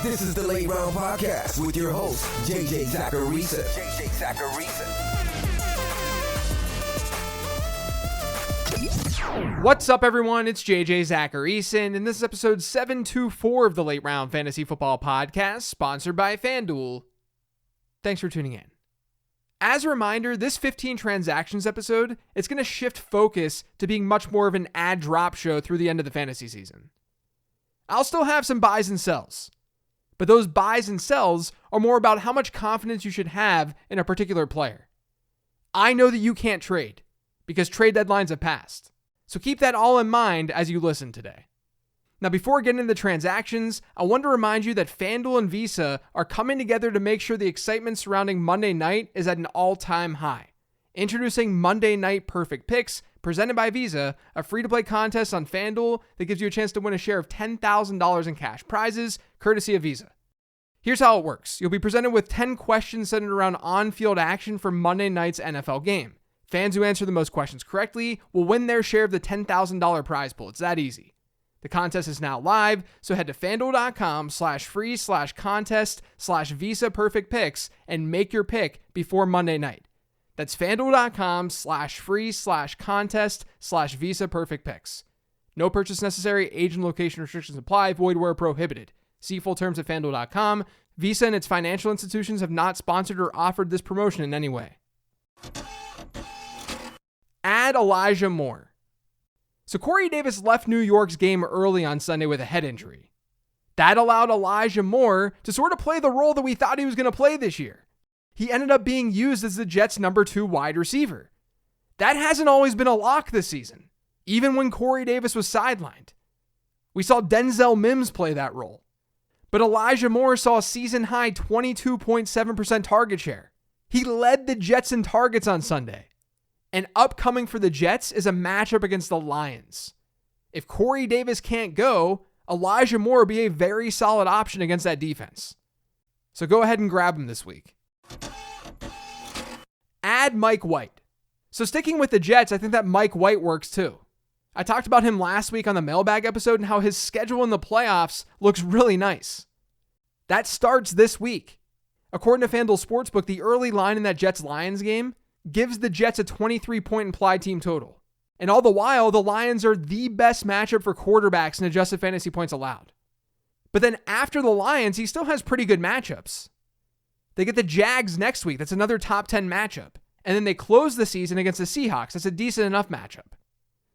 This is the Late Round Podcast with your host, JJ Zacharisa. What's up, everyone? It's JJ Zacharisa, and this is episode 724 of the Late Round Fantasy Football Podcast, sponsored by FanDuel. Thanks for tuning in. As a reminder, this 15 transactions episode, it's going to shift focus to being much more of an ad drop show through the end of the fantasy season. I'll still have some buys and sells, but those buys and sells are more about how much confidence you should have in a particular player. I know that you can't trade because trade deadlines have passed, so keep that all in mind as you listen today. Now, before getting into the transactions, I want to remind you that FanDuel and Visa are coming together to make sure the excitement surrounding Monday night is at an all-time high. Introducing Monday Night Perfect Picks, presented by Visa, a free-to-play contest on FanDuel that gives you a chance to win a share of $10,000 in cash prizes, courtesy of Visa. Here's how it works. You'll be presented with 10 questions centered around on-field action for Monday night's NFL game. Fans who answer the most questions correctly will win their share of the $10,000 prize pool. It's that easy. The contest is now live, so head to FanDuel.com/free/contest/Visa Perfect Picks and make your pick before Monday night. That's FanDuel.com/free/contest/Visa Perfect Picks. No purchase necessary. Age and location restrictions apply. Void where prohibited. See full terms at FanDuel.com. Visa and its financial institutions have not sponsored or offered this promotion in any way. Add Elijah Moore. So Corey Davis left New York's game early on Sunday with a head injury. That allowed Elijah Moore to sort of play the role that we thought he was going to play this year. He ended up being used as the Jets' number 2 wide receiver. That hasn't always been a lock this season, even when Corey Davis was sidelined. We saw Denzel Mims play that role. But Elijah Moore saw a season-high 22.7% target share. He led the Jets in targets on Sunday. And upcoming for the Jets is a matchup against the Lions. If Corey Davis can't go, Elijah Moore will be a very solid option against that defense. So go ahead and grab him this week. Add Mike White. So sticking with the Jets, I think that Mike White works too. I talked about him last week on the mailbag episode and how his schedule in the playoffs looks really nice. That starts this week. According to FanDuel Sportsbook, the early line in that Jets-Lions game gives the Jets a 23-point implied team total. And all the while, the Lions are the best matchup for quarterbacks in adjusted fantasy points allowed. But then after the Lions, he still has pretty good matchups. They get the Jags next week. That's another top 10 matchup. And then they close the season against the Seahawks. That's a decent enough matchup.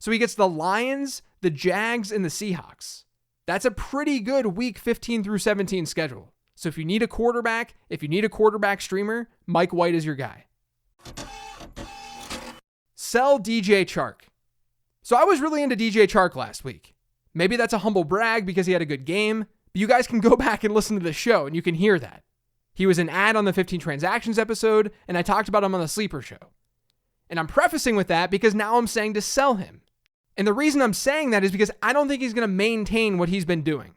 So he gets the Lions, the Jags, and the Seahawks. That's a pretty good week 15 through 17 schedule. So if you need a quarterback, streamer, Mike White is your guy. Sell DJ Chark. So I was really into DJ Chark last week. Maybe that's a humble brag because he had a good game, but you guys can go back and listen to the show and you can hear that. He was an ad on the 15 transactions episode, and I talked about him on the Sleeper show. And I'm prefacing with that because now I'm saying to sell him. And the reason I'm saying that is because I don't think he's going to maintain what he's been doing.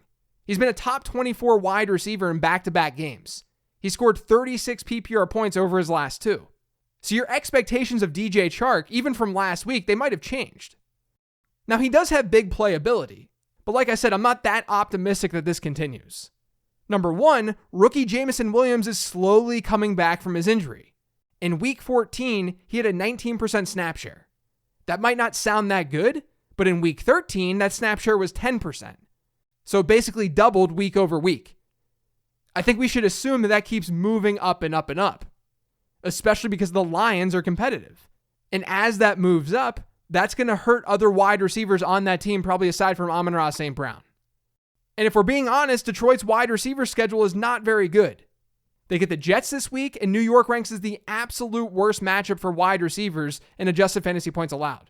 He's been a top 24 wide receiver in back-to-back games. He scored 36 PPR points over his last 2. So your expectations of DJ Chark, even from last week, they might have changed. Now, he does have big playability, but like I said, I'm not that optimistic that this continues. Number 1, rookie Jameson Williams is slowly coming back from his injury. In week 14, he had a 19% snap share. That might not sound that good, but in week 13, that snap share was 10%. So it basically doubled week over week. I think we should assume that that keeps moving up and up and up, especially because the Lions are competitive. And as that moves up, that's going to hurt other wide receivers on that team, probably aside from Amon-Ra St. Brown. And if we're being honest, Detroit's wide receiver schedule is not very good. They get the Jets this week, and New York ranks as the absolute worst matchup for wide receivers in adjusted fantasy points allowed.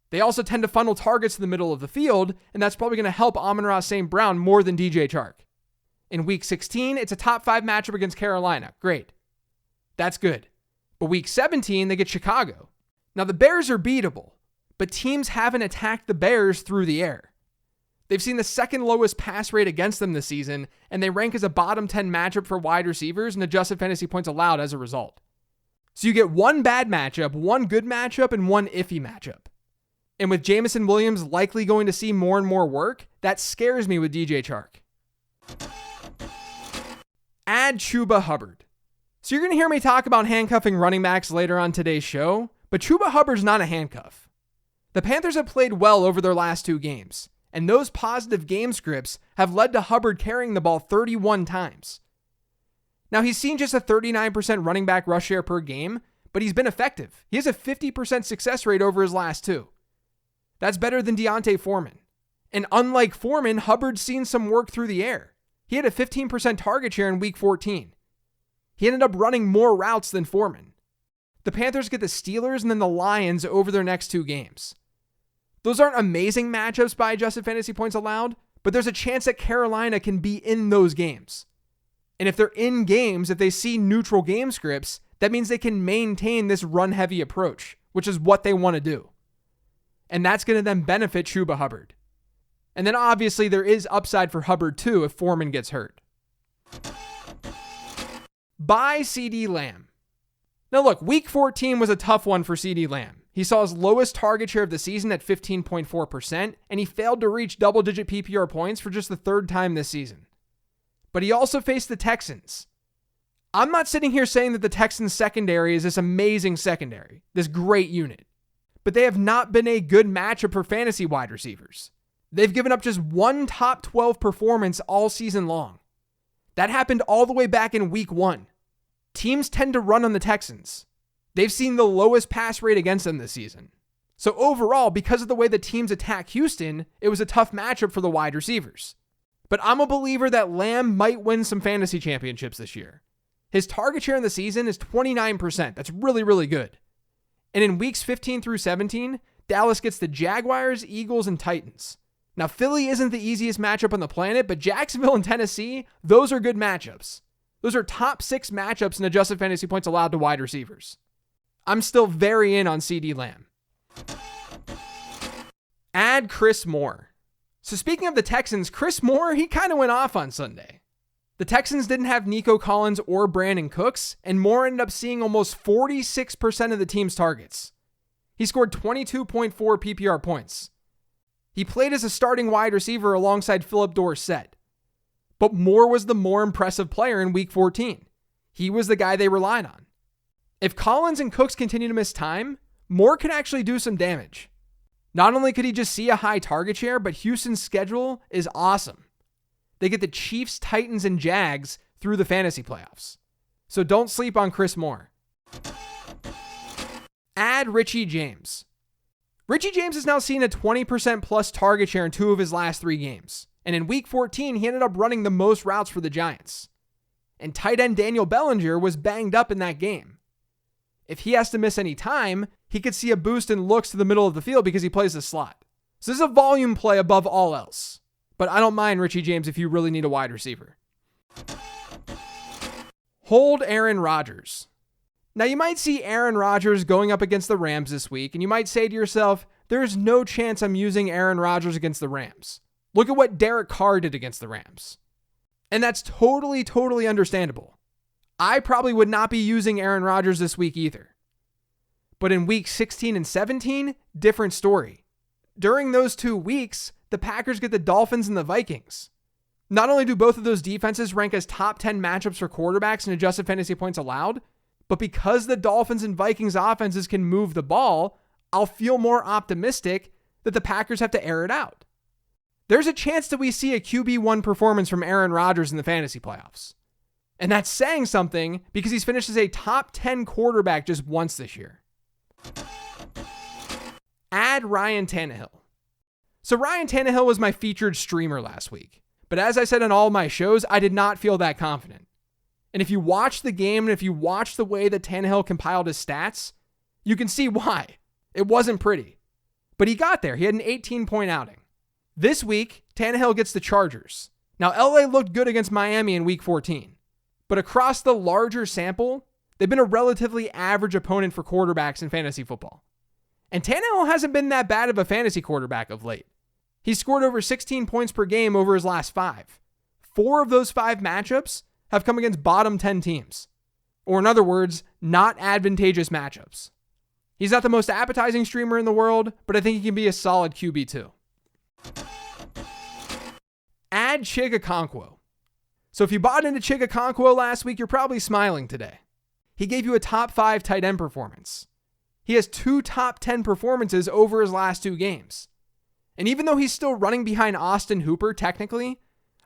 They also tend to funnel targets to the middle of the field, and that's probably going to help Amon-Ra St. Brown more than DJ Chark. In week 16, it's a top 5 matchup against Carolina. Great. That's good. But week 17, they get Chicago. Now, the Bears are beatable, but teams haven't attacked the Bears through the air. They've seen the second lowest pass rate against them this season, and they rank as a bottom 10 matchup for wide receivers and adjusted fantasy points allowed as a result. So you get one bad matchup, one good matchup, and one iffy matchup. And with Jameson Williams likely going to see more and more work, that scares me with DJ Chark. Add Chuba Hubbard. So you're going to hear me talk about handcuffing running backs later on today's show, but Chuba Hubbard's not a handcuff. The Panthers have played well over their last 2 games, and those positive game scripts have led to Hubbard carrying the ball 31 times. Now, he's seen just a 39% running back rush share per game, but he's been effective. He has a 50% success rate over his last 2. That's better than Deontay Foreman. And unlike Foreman, Hubbard's seen some work through the air. He had a 15% target share in week 14. He ended up running more routes than Foreman. The Panthers get the Steelers and then the Lions over their next 2 games. Those aren't amazing matchups by adjusted fantasy points allowed, but there's a chance that Carolina can be in those games. And if they're in games, if they see neutral game scripts, that means they can maintain this run-heavy approach, which is what they want to do. And that's going to then benefit Chuba Hubbard. And then obviously there is upside for Hubbard too if Foreman gets hurt. Buy CeeDee Lamb. Now look, week 14 was a tough one for CeeDee Lamb. He saw his lowest target share of the season at 15.4%, and he failed to reach double-digit PPR points for just the 3rd time this season. But he also faced the Texans. I'm not sitting here saying that the Texans secondary is this amazing secondary, this great unit, but they have not been a good matchup for fantasy wide receivers. They've given up just 1 top 12 performance all season long. That happened all the way back in week 1. Teams tend to run on the Texans. They've seen the lowest pass rate against them this season. So overall, because of the way the teams attack Houston, it was a tough matchup for the wide receivers. But I'm a believer that Lamb might win some fantasy championships this year. His target share in the season is 29%. That's really, really good. And in weeks 15 through 17, Dallas gets the Jaguars, Eagles, and Titans. Now, Philly isn't the easiest matchup on the planet, but Jacksonville and Tennessee, those are good matchups. Those are top 6 matchups in adjusted fantasy points allowed to wide receivers. I'm still very in on CeeDee Lamb. Add Chris Moore. So speaking of the Texans, Chris Moore, he kind of went off on Sunday. The Texans didn't have Nico Collins or Brandon Cooks, and Moore ended up seeing almost 46% of the team's targets. He scored 22.4 PPR points. He played as a starting wide receiver alongside Philip Dorsett. But Moore was the more impressive player in week 14. He was the guy they relied on. If Collins and Cooks continue to miss time, Moore could actually do some damage. Not only could he just see a high target share, but Houston's schedule is awesome. They get the Chiefs, Titans, and Jags through the fantasy playoffs. So don't sleep on Chris Moore. Add Richie James. Richie James has now seen a 20% plus target share in 2 of his last 3 games. And in week 14, he ended up running the most routes for the Giants. And tight end Daniel Bellinger was banged up in that game. If he has to miss any time, he could see a boost in looks to the middle of the field because he plays the slot. So this is a volume play above all else. But I don't mind Richie James if you really need a wide receiver. Hold Aaron Rodgers. Now you might see Aaron Rodgers going up against the Rams this week, and you might say to yourself, there's no chance I'm using Aaron Rodgers against the Rams. Look at what Derek Carr did against the Rams. And that's totally understandable. I probably would not be using Aaron Rodgers this week either. But in week 16 and 17, different story. During those 2 weeks, the Packers get the Dolphins and the Vikings. Not only do both of those defenses rank as top 10 matchups for quarterbacks in adjusted fantasy points allowed, but because the Dolphins and Vikings offenses can move the ball, I'll feel more optimistic that the Packers have to air it out. There's a chance that we see a QB1 performance from Aaron Rodgers in the fantasy playoffs. And that's saying something because he's finished as a top 10 quarterback just once this year. Add Ryan Tannehill. So Ryan Tannehill was my featured streamer last week. But as I said on all my shows, I did not feel that confident. And if you watch the game and if you watch the way that Tannehill compiled his stats, you can see why. It wasn't pretty. But he got there. He had an 18-point outing. This week, Tannehill gets the Chargers. Now, LA looked good against Miami in week 14. But across the larger sample, they've been a relatively average opponent for quarterbacks in fantasy football. And Tannehill hasn't been that bad of a fantasy quarterback of late. He scored over 16 points per game over his last 5. 4 of those 5 matchups have come against bottom 10 teams. Or in other words, not advantageous matchups. He's not the most appetizing streamer in the world, but I think he can be a solid QB too. Add Chig Okonkwo. So if you bought into Chig Okonkwo last week, you're probably smiling today. He gave you a top 5 tight end performance. He has 2 top 10 performances over his last 2 games. And even though he's still running behind Austin Hooper technically,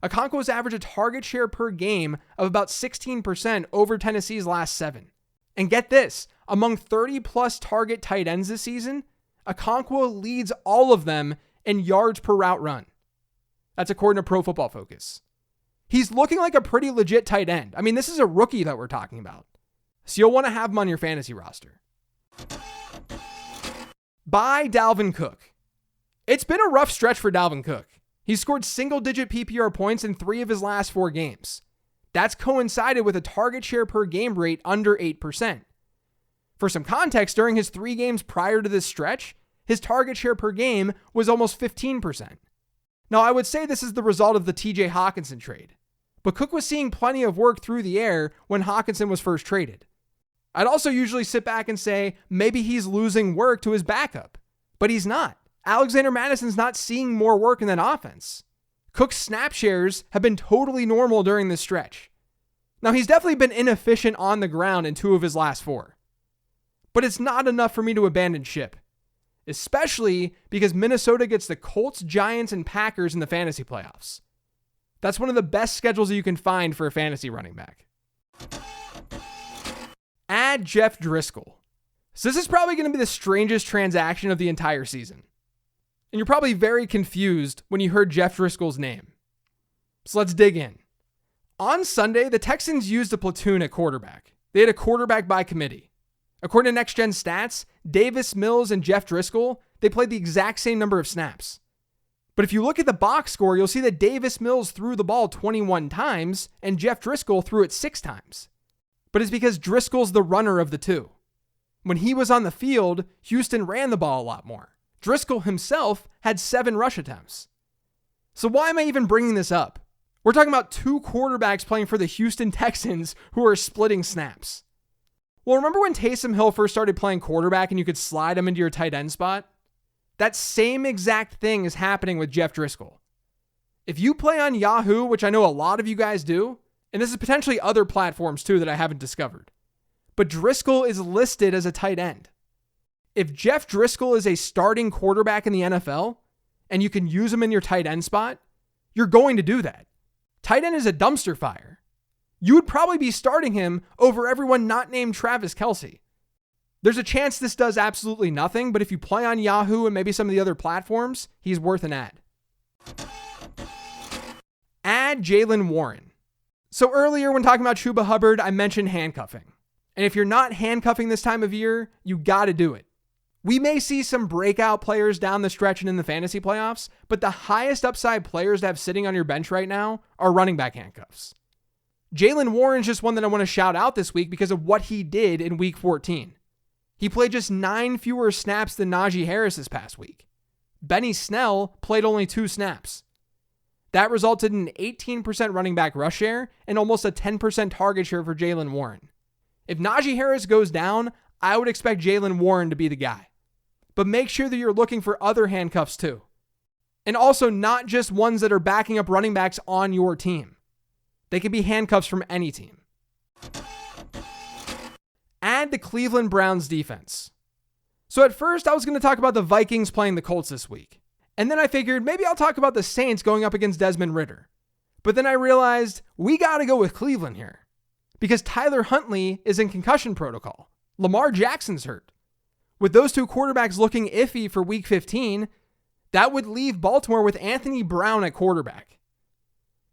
Okonkwo's averaged a target share per game of about 16% over Tennessee's last 7. And get this, among 30-plus target tight ends this season, Okonkwo leads all of them in yards per route run. That's according to Pro Football Focus. He's looking like a pretty legit tight end. I mean, this is a rookie that we're talking about. So you'll want to have him on your fantasy roster. Buy Dalvin Cook. It's been a rough stretch for Dalvin Cook. He's scored single-digit PPR points in 3 of his last 4 games. That's coincided with a target share per game rate under 8%. For some context, during his 3 games prior to this stretch, his target share per game was almost 15%. Now, I would say this is the result of the TJ Hawkinson trade, but Cook was seeing plenty of work through the air when Hawkinson was first traded. I'd also usually sit back and say maybe he's losing work to his backup, but he's not. Alexander Madison's not seeing more work in that offense. Cook's snap shares have been totally normal during this stretch. Now, he's definitely been inefficient on the ground in 2 of his last 4, but it's not enough for me to abandon ship, especially because Minnesota gets the Colts, Giants, and Packers in the fantasy playoffs. That's one of the best schedules that you can find for a fantasy running back. Add Jeff Driscoll. So this is probably going to be the strangest transaction of the entire season. And you're probably very confused when you heard Jeff Driscoll's name. So let's dig in. On Sunday, the Texans used a platoon at quarterback. They had a quarterback by committee. According to Next Gen Stats, Davis Mills and Jeff Driscoll, they played the exact same number of snaps. But if you look at the box score, you'll see that Davis Mills threw the ball 21 times and Jeff Driscoll threw it 6 times. But it's because Driscoll's the runner of the 2. When he was on the field, Houston ran the ball a lot more. Driscoll himself had 7 rush attempts. So why am I even bringing this up? We're talking about 2 quarterbacks playing for the Houston Texans who are splitting snaps. Well, remember when Taysom Hill first started playing quarterback and you could slide him into your tight end spot? That same exact thing is happening with Jeff Driscoll. If you play on Yahoo, which I know a lot of you guys do, and this is potentially other platforms too that I haven't discovered, but Driscoll is listed as a tight end. If Jeff Driscoll is a starting quarterback in the NFL and you can use him in your tight end spot, you're going to do that. Tight end is a dumpster fire. You would probably be starting him over everyone not named Travis Kelce. There's a chance this does absolutely nothing, but if you play on Yahoo and maybe some of the other platforms, he's worth an ad. Add Jaylen Warren. So earlier when talking about Chuba Hubbard, I mentioned handcuffing. And if you're not handcuffing this time of year, you got to do it. We may see some breakout players down the stretch and in the fantasy playoffs, but the highest upside players to have sitting on your bench right now are running back handcuffs. Jaylen Warren's just one that I want to shout out this week because of what he did in week 14. He played just 9 fewer snaps than Najee Harris this past week. Benny Snell played only 2 snaps. That resulted in an 18% running back rush share and almost a 10% target share for Jaylen Warren. If Najee Harris goes down, I would expect Jaylen Warren to be the guy. But make sure that you're looking for other handcuffs too. And also not just ones that are backing up running backs on your team. They can be handcuffs from any team. Add the Cleveland Browns defense. So at first I was going to talk about the Vikings playing the Colts this week. And then I figured maybe I'll talk about the Saints going up against Desmond Ridder. But then I realized we got to go with Cleveland here. Because Tyler Huntley is in concussion protocol. Lamar Jackson's hurt. With those 2 quarterbacks looking iffy for week 15, that would leave Baltimore with Anthony Brown at quarterback.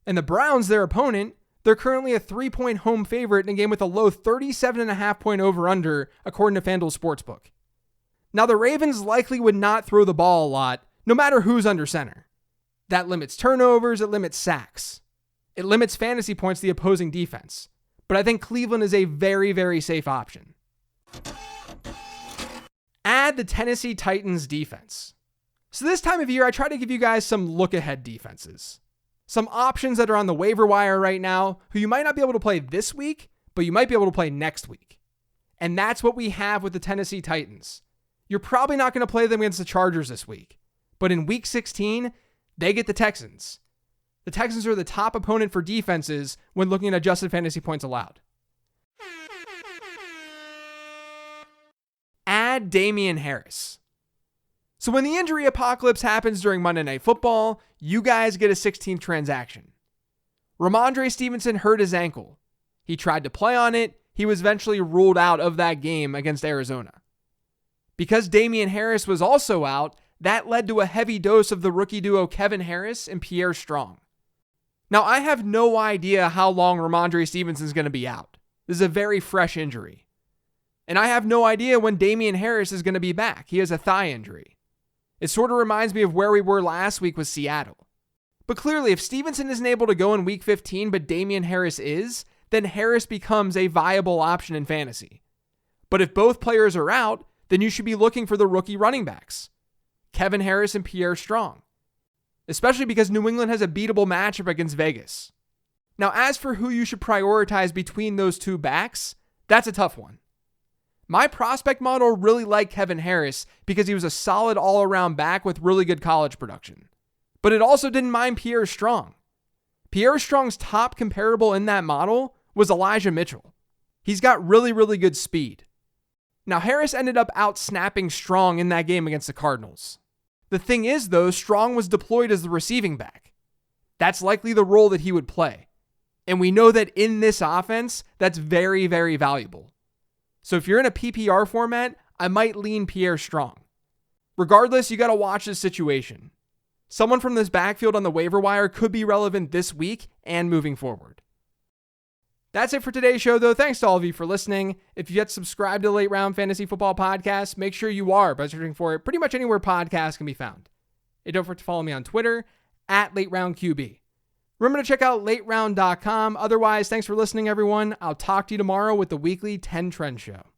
And the Browns, their opponent, they're currently a 3-point home favorite in a game with a low 37.5 point over-under, according to FanDuel Sportsbook. Now, the Ravens likely would not throw the ball a lot, no matter who's under center. That limits turnovers, it limits sacks. It limits fantasy points to the opposing defense. But I think Cleveland is a very, very safe option. Add the Tennessee Titans defense. So this time of year, I try to give you guys some look-ahead defenses. Some options that are on the waiver wire right now, who you might not be able to play this week, but you might be able to play next week. And that's what we have with the Tennessee Titans. You're probably not going to play them against the Chargers this week. But in week 16, they get the Texans. The Texans are the top opponent for defenses when looking at adjusted fantasy points allowed. Add Damian Harris. So when the injury apocalypse happens during Monday Night Football, you guys get a 16th transaction. Ramondre Stevenson hurt his ankle. He tried to play on it. He was eventually ruled out of that game against Arizona. Because Damian Harris was also out, that led to a heavy dose of the rookie duo Kevin Harris and Pierre Strong. Now, I have no idea how long Ramondre Stevenson is going to be out. This is a very fresh injury. And I have no idea when Damian Harris is going to be back. He has a thigh injury. It sort of reminds me of where we were last week with Seattle. But clearly, if Stevenson isn't able to go in week 15, but Damian Harris is, then Harris becomes a viable option in fantasy. But if both players are out, then you should be looking for the rookie running backs, Kevin Harris and Pierre Strong, especially because New England has a beatable matchup against Vegas. Now, as for who you should prioritize between those two backs, that's a tough one. My prospect model really liked Kevin Harris because he was a solid all-around back with really good college production. But it also didn't mind Pierre Strong. Pierre Strong's top comparable in that model was Elijah Mitchell. He's got really, really good speed. Now, Harris ended up out-snapping Strong in that game against the Cardinals. The thing is, though, Strong was deployed as the receiving back. That's likely the role that he would play. And we know that in this offense, that's very, very valuable. So if you're in a PPR format, I might lean Pierre Strong. Regardless, you got to watch this situation. Someone from this backfield on the waiver wire could be relevant this week and moving forward. That's it for today's show, though. Thanks to all of you for listening. If you yet subscribed to the Late Round Fantasy Football Podcast, make sure you are by searching for it pretty much anywhere podcasts can be found. And don't forget to follow me on Twitter @LateRoundQB. Remember to check out lateround.com. Otherwise, thanks for listening, everyone. I'll talk to you tomorrow with the weekly 10 Trend Show.